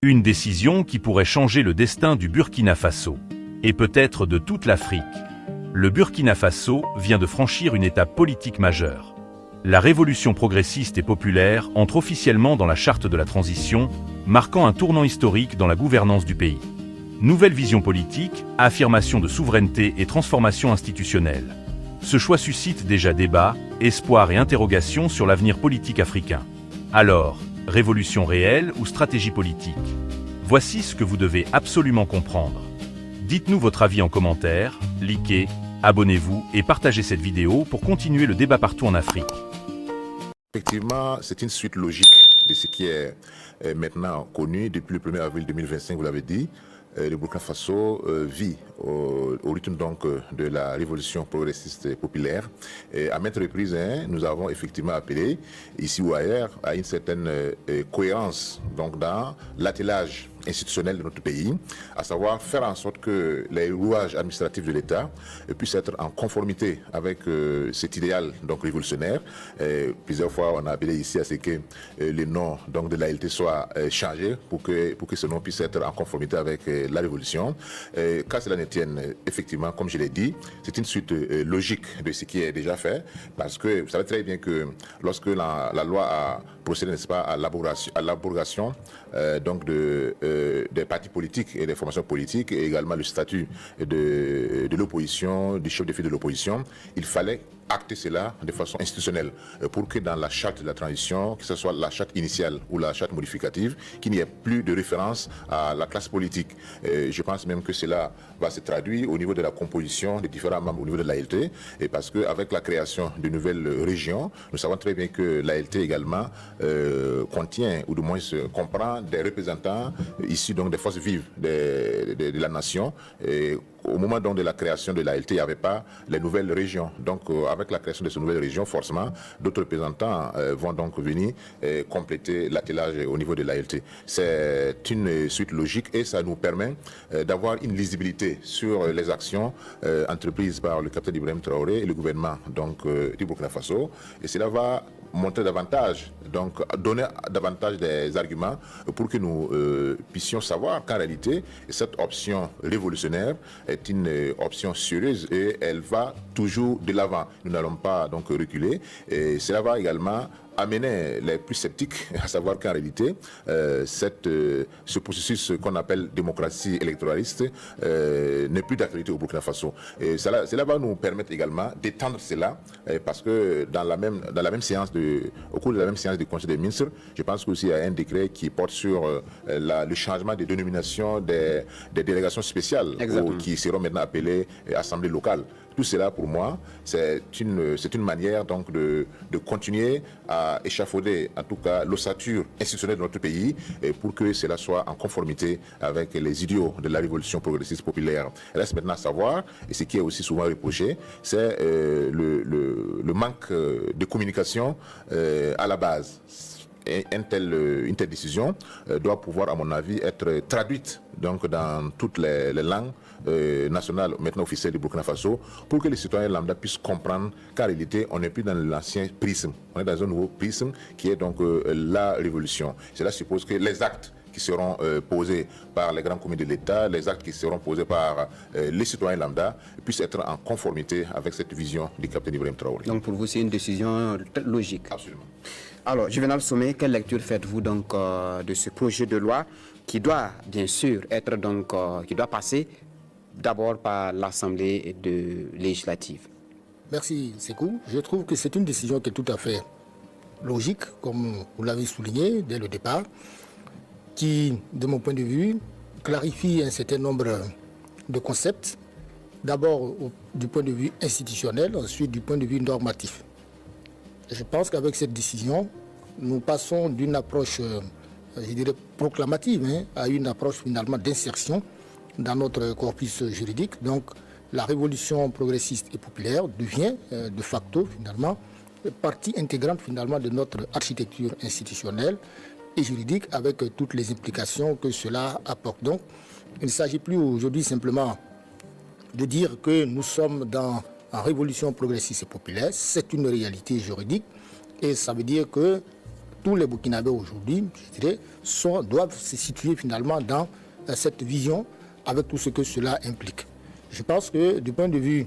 Une décision qui pourrait changer le destin du Burkina Faso, et peut-être de toute l'Afrique. Le Burkina Faso vient de franchir une étape politique majeure. La révolution progressiste et populaire entre officiellement dans la charte de la transition, marquant un tournant historique dans la gouvernance du pays. Nouvelle vision politique, affirmation de souveraineté et transformation institutionnelle. Ce choix suscite déjà débats, espoirs et interrogations sur l'avenir politique africain. Alors, révolution réelle ou stratégie politique? Voici ce que vous devez absolument comprendre. Dites-nous votre avis en commentaire, likez, abonnez-vous et partagez cette vidéo pour continuer le débat partout en Afrique. Effectivement, c'est une suite logique de ce qui est maintenant connu depuis le 1er avril 2025, vous l'avez dit. Le Burkina Faso vit au rythme donc de la révolution progressiste populaire. Et à maintes reprises, nous avons effectivement appelé, ici ou ailleurs, à une certaine cohérence donc dans l'attelage institutionnel de notre pays, à savoir faire en sorte que les rouages administratifs de l'État puissent être en conformité avec cet idéal donc révolutionnaire. Plusieurs fois, on a appelé ici à ce que le nom donc de l'ALT soit changé pour que ce nom puisse être en conformité avec la révolution. Qu'à cela ne tienne, effectivement, comme je l'ai dit, c'est une suite logique de ce qui est déjà fait, parce que vous savez très bien que lorsque la loi a procédé, n'est-ce pas, à l'abrogation donc des partis politiques et des formations politiques, et également le statut de l'opposition, du chef de file de l'opposition, il fallait acter cela de façon institutionnelle pour que dans la charte de la transition, que ce soit la charte initiale ou la charte modificative, qu'il n'y ait plus de référence à la classe politique. Je pense même que cela va se traduire au niveau de la composition des différents membres au niveau de l'ALT, et parce qu'avec la création de nouvelles régions, nous savons très bien que l'ALT également contient, ou du moins comprend des représentants issus donc des forces vives de la nation. Et au moment donc de la création de l'ALT, il n'y avait pas les nouvelles régions. Donc avec la création de ces nouvelles régions, forcément, d'autres représentants vont donc venir compléter l'attelage au niveau de l'ALT. C'est une suite logique et ça nous permet d'avoir une lisibilité sur les actions entreprises par le capitaine Ibrahim Traoré et le gouvernement donc, du Burkina Faso. Et cela va montrer davantage, donc donner davantage des arguments pour que nous puissions savoir qu'en réalité, cette option révolutionnaire est une option sérieuse et elle va toujours de l'avant. Nous n'allons pas donc reculer et cela va également amener les plus sceptiques à savoir qu'en réalité, ce processus qu'on appelle démocratie électoraliste n'est plus d'actualité au Burkina Faso. Et cela va nous permettre également d'étendre cela parce que dans la même séance au cours de la même séance du Conseil des ministres, je pense qu'aussi il y a un décret qui porte sur le changement des dénominations des délégations spéciales qui seront maintenant appelées assemblées locales. Tout cela, pour moi, c'est une manière donc de continuer à échafauder, en tout cas, l'ossature institutionnelle de notre pays pour que cela soit en conformité avec les idéaux de la révolution progressiste populaire. Il reste maintenant à savoir, et ce qui est aussi souvent reproché, c'est le manque de communication à la base. Une telle décision doit pouvoir, à mon avis, être traduite donc, dans toutes les langues nationales, maintenant officielles du Burkina Faso, pour que les citoyens lambda puissent comprendre qu'en réalité, on n'est plus dans l'ancien prisme, on est dans un nouveau prisme qui est donc la révolution. Cela suppose que les actes qui seront posés par les grands comités de l'État, les actes qui seront posés par les citoyens lambda, puissent être en conformité avec cette vision du capitaine Ibrahim Traoré. Donc pour vous, c'est une décision logique. Absolument. Alors, Juvenal Somé, quelle lecture faites-vous donc de ce projet de loi qui doit bien sûr être donc qui doit passer d'abord par l'Assemblée législative? Merci Sekou. Je trouve que c'est une décision qui est tout à fait logique, comme vous l'avez souligné dès le départ, qui, de mon point de vue, clarifie un certain nombre de concepts, d'abord du point de vue institutionnel, ensuite du point de vue normatif. Je pense qu'avec cette décision, nous passons d'une approche, je dirais, proclamative, à une approche finalement d'insertion dans notre corpus juridique. Donc la révolution progressiste et populaire devient de facto finalement partie intégrante finalement de notre architecture institutionnelle et juridique avec toutes les implications que cela apporte. Donc il ne s'agit plus aujourd'hui simplement de dire que nous sommes en révolution progressiste et populaire, c'est une réalité juridique et ça veut dire que tous les Burkinabés aujourd'hui, je dirais, doivent se situer finalement dans cette vision avec tout ce que cela implique. Je pense que du point de vue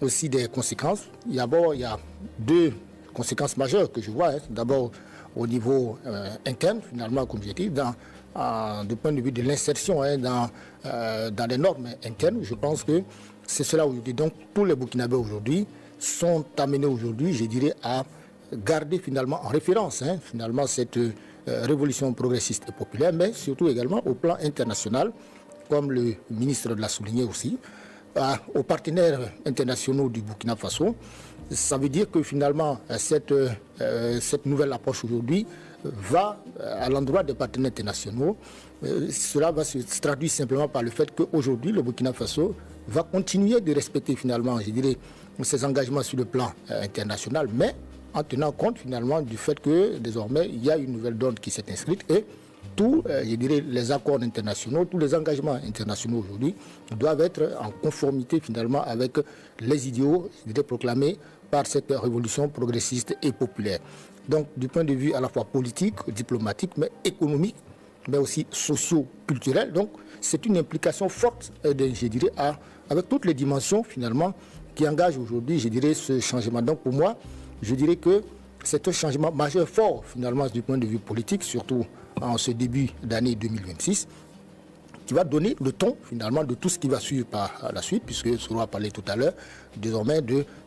aussi des conséquences, il y a 2 conséquences majeures que je vois. D'abord au niveau interne, finalement, comme j'ai dit, du point de vue de l'insertion dans les normes internes. Je pense que c'est cela aujourd'hui. Donc tous les Burkinabés aujourd'hui sont amenés aujourd'hui, je dirais, à garder finalement en référence finalement cette révolution progressiste et populaire, mais surtout également au plan international, comme le ministre l'a souligné aussi, aux partenaires internationaux du Burkina Faso. Ça veut dire que finalement cette nouvelle approche aujourd'hui va à l'endroit des partenaires internationaux. Cela va se traduire simplement par le fait qu'aujourd'hui le Burkina Faso va continuer de respecter finalement, je dirais, ses engagements sur le plan international, mais en tenant compte finalement du fait que désormais il y a une nouvelle donne qui s'est inscrite et tous, je dirais, les accords internationaux, tous les engagements internationaux aujourd'hui doivent être en conformité finalement avec les idéaux, je dirais, proclamés par cette révolution progressiste et populaire. Donc du point de vue à la fois politique, diplomatique, mais économique, mais aussi socio-culturel. Donc c'est une implication forte, je dirais, avec toutes les dimensions finalement qui engagent aujourd'hui, je dirais, ce changement. Donc pour moi, je dirais que c'est un changement majeur fort finalement du point de vue politique, surtout en ce début d'année 2026, qui va donner le ton finalement de tout ce qui va suivre par la suite, puisque Soro a parlé tout à l'heure, désormais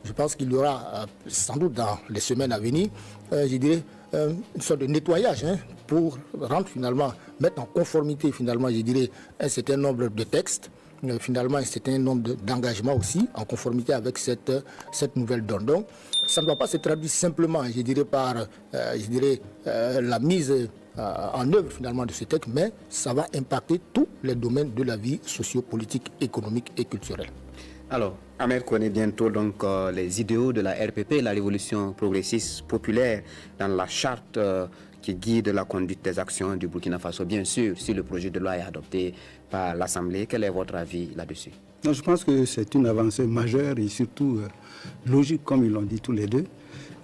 je pense qu'il y aura sans doute dans les semaines à venir, je dirais, une sorte de nettoyage pour rendre finalement, mettre en conformité finalement, je dirais, un certain nombre de textes, finalement un certain nombre d'engagements aussi, en conformité avec cette nouvelle donne. Donc, ça ne doit pas se traduire simplement, je dirais, par la mise en œuvre finalement de ce texte, mais ça va impacter tous les domaines de la vie socio-politique, économique et culturelle. Alors, Ahmed connaît bientôt donc les idéaux de la RPP, la révolution progressiste populaire, dans la charte qui guide la conduite des actions du Burkina Faso. Bien sûr, si le projet de loi est adopté par l'Assemblée, quel est votre avis là-dessus? Non, je pense que c'est une avancée majeure et surtout logique, comme ils l'ont dit tous les deux.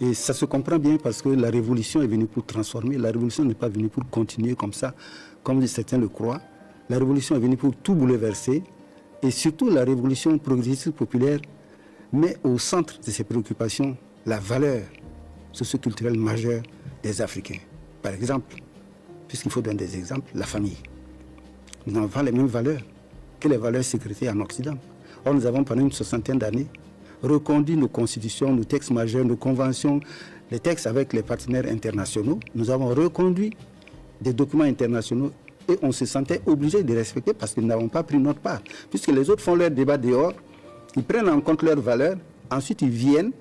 Et ça se comprend bien parce que la révolution est venue pour transformer. La révolution n'est pas venue pour continuer comme ça, comme certains le croient. La révolution est venue pour tout bouleverser. Et surtout, la révolution progressiste populaire met au centre de ses préoccupations la valeur socioculturelle majeure des Africains. Par exemple, puisqu'il faut donner des exemples, la famille. Nous n'avons pas les mêmes valeurs que les valeurs sécuritaires en Occident. Or, nous avons pendant une 60aine d'années reconduit nos constitutions, nos textes majeurs, nos conventions, les textes avec les partenaires internationaux. Nous avons reconduit des documents internationaux et on se sentait obligé de respecter parce que nous n'avons pas pris notre part. Puisque les autres font leur débat dehors, ils prennent en compte leurs valeurs, ensuite ils viennent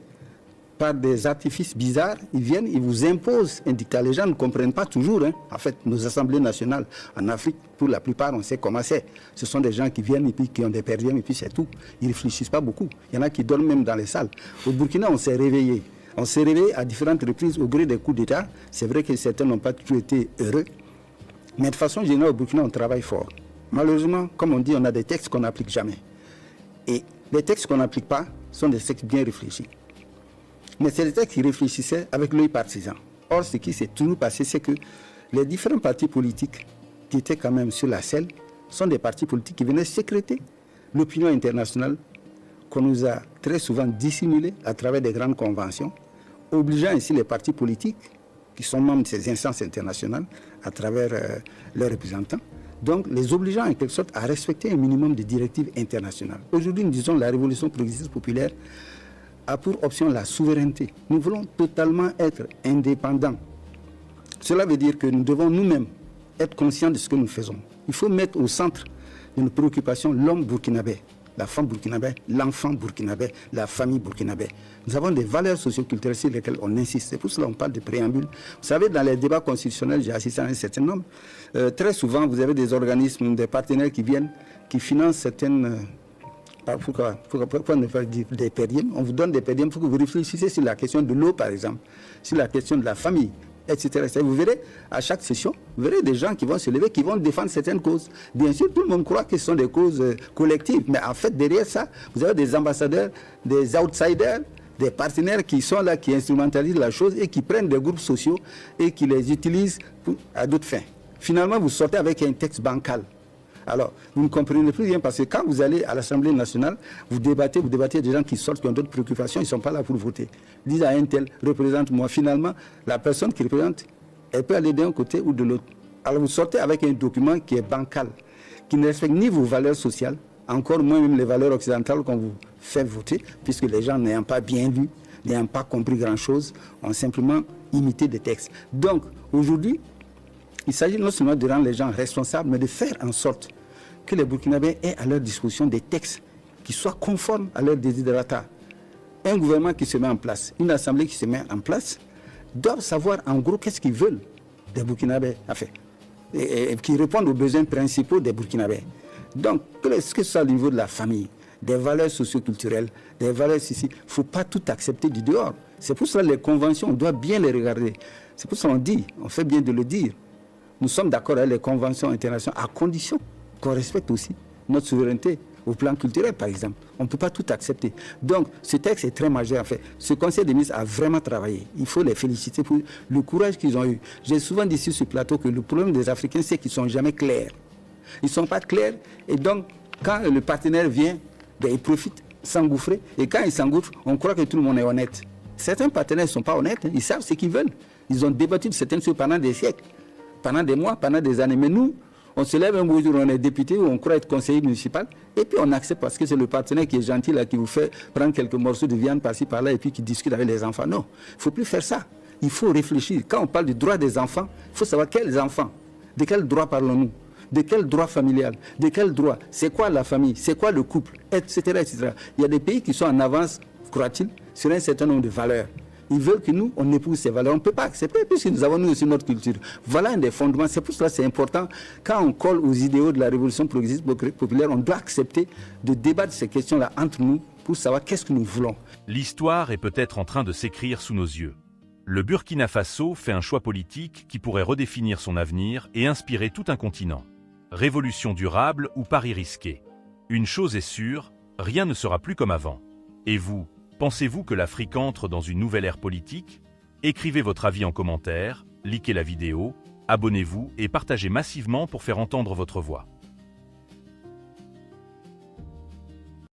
par des artifices bizarres, ils vous imposent un dictat. Les gens ne comprennent pas toujours. En fait, nos assemblées nationales en Afrique, pour la plupart, on sait comment c'est. Ce sont des gens qui viennent et puis qui ont des perdièmes et puis c'est tout. Ils ne réfléchissent pas beaucoup. Il y en a qui dorment même dans les salles. Au Burkina, on s'est réveillé. On s'est réveillé à différentes reprises au gré des coups d'État. C'est vrai que certains n'ont pas toujours été heureux. Mais de façon générale, au Burkina, on travaille fort. Malheureusement, comme on dit, on a des textes qu'on n'applique jamais. Et les textes qu'on n'applique pas sont des textes bien réfléchis. Mais c'est des textes qui réfléchissaient avec l'œil partisan. Or, ce qui s'est toujours passé, c'est que les différents partis politiques qui étaient quand même sur la selle sont des partis politiques qui venaient sécréter l'opinion internationale qu'on nous a très souvent dissimulée à travers des grandes conventions, obligeant ainsi les partis politiques qui sont membres de ces instances internationales à travers leurs représentants, donc les obligeant en quelque sorte à respecter un minimum de directives internationales. Aujourd'hui, nous disons la révolution progressiste populaire a pour option la souveraineté. Nous voulons totalement être indépendants. Cela veut dire que nous devons nous-mêmes être conscients de ce que nous faisons. Il faut mettre au centre de nos préoccupations l'homme burkinabé, la femme burkinabé, l'enfant burkinabé, la famille burkinabé. Nous avons des valeurs socioculturelles sur lesquelles on insiste. C'est pour cela qu'on parle de préambule. Vous savez, dans les débats constitutionnels, j'ai assisté à un certain nombre. Très souvent, vous avez des organismes, des partenaires qui viennent, qui financent certaines... Pourquoi ne pas dire des périèmes? On vous donne des périèmes pour que vous réfléchissiez sur la question de l'eau, par exemple, sur la question de la famille, etc., etc. Vous verrez, à chaque session, vous verrez des gens qui vont se lever, qui vont défendre certaines causes. Bien sûr, tout le monde croit que ce sont des causes collectives, mais en fait, derrière ça, vous avez des ambassadeurs, des outsiders, des partenaires qui sont là, qui instrumentalisent la chose et qui prennent des groupes sociaux et qui les utilisent à d'autres fins. Finalement, vous sortez avec un texte bancal. Alors, vous ne comprenez plus rien parce que quand vous allez à l'Assemblée nationale, vous débattez des gens qui sortent, qui ont d'autres préoccupations, ils ne sont pas là pour voter. Ils disent à un tel, représente-moi. Finalement, la personne qui représente, elle peut aller d'un côté ou de l'autre. Alors, vous sortez avec un document qui est bancal, qui ne respecte ni vos valeurs sociales, encore moins même les valeurs occidentales qu'on vous fait voter, puisque les gens n'ayant pas bien lu, n'ayant pas compris grand-chose, ont simplement imité des textes. Donc, aujourd'hui, il s'agit non seulement de rendre les gens responsables, mais de faire en sorte que les Burkinabés aient à leur disposition des textes qui soient conformes à leurs desiderata. Un gouvernement qui se met en place, une assemblée qui se met en place, doivent savoir en gros qu'est-ce qu'ils veulent des Burkinabés, et qui répondent aux besoins principaux des Burkinabés. Donc, que ce soit au niveau de la famille, des valeurs socio-culturelles, des valeurs ici, il ne faut pas tout accepter du dehors. C'est pour cela que les conventions, on doit bien les regarder. C'est pour ça qu'on dit, on fait bien de le dire. Nous sommes d'accord avec les conventions internationales à condition qu'on respecte aussi notre souveraineté au plan culturel, par exemple. On ne peut pas tout accepter. Donc, ce texte est très majeur, en fait. Ce Conseil des ministres a vraiment travaillé. Il faut les féliciter pour le courage qu'ils ont eu. J'ai souvent dit sur ce plateau que le problème des Africains, c'est qu'ils ne sont jamais clairs. Ils ne sont pas clairs. Et donc, quand le partenaire vient, ben, il profite, s'engouffrer. Et quand il s'engouffre, on croit que tout le monde est honnête. Certains partenaires ne sont pas honnêtes. Ils savent ce qu'ils veulent. Ils ont débattu de certaines choses pendant des siècles, pendant des mois, pendant des années. Mais nous, on se lève un beau jour, on est député ou on croit être conseiller municipal, et puis on accepte parce que c'est le partenaire qui est gentil, là, qui vous fait prendre quelques morceaux de viande par-ci, par-là, et puis qui discute avec les enfants. Non, il ne faut plus faire ça. Il faut réfléchir. Quand on parle du droit des enfants, il faut savoir quels enfants, de quel droit parlons-nous, de quel droit familial, de quel droit, c'est quoi la famille, c'est quoi le couple, etc., etc. Il y a des pays qui sont en avance, croit-il, sur un certain nombre de valeurs. Ils veulent que nous, on épouse ces valeurs. On ne peut pas accepter, puisque nous avons nous aussi notre culture. Voilà un des fondements. C'est pour cela que c'est important. Quand on colle aux idéaux de la révolution progressiste populaire, on doit accepter de débattre ces questions-là entre nous pour savoir qu'est-ce que nous voulons. L'histoire est peut-être en train de s'écrire sous nos yeux. Le Burkina Faso fait un choix politique qui pourrait redéfinir son avenir et inspirer tout un continent. Révolution durable ou pari risqué. Une chose est sûre, rien ne sera plus comme avant. Et vous, pensez-vous que l'Afrique entre dans une nouvelle ère politique? Écrivez votre avis en commentaire, likez la vidéo, abonnez-vous et partagez massivement pour faire entendre votre voix.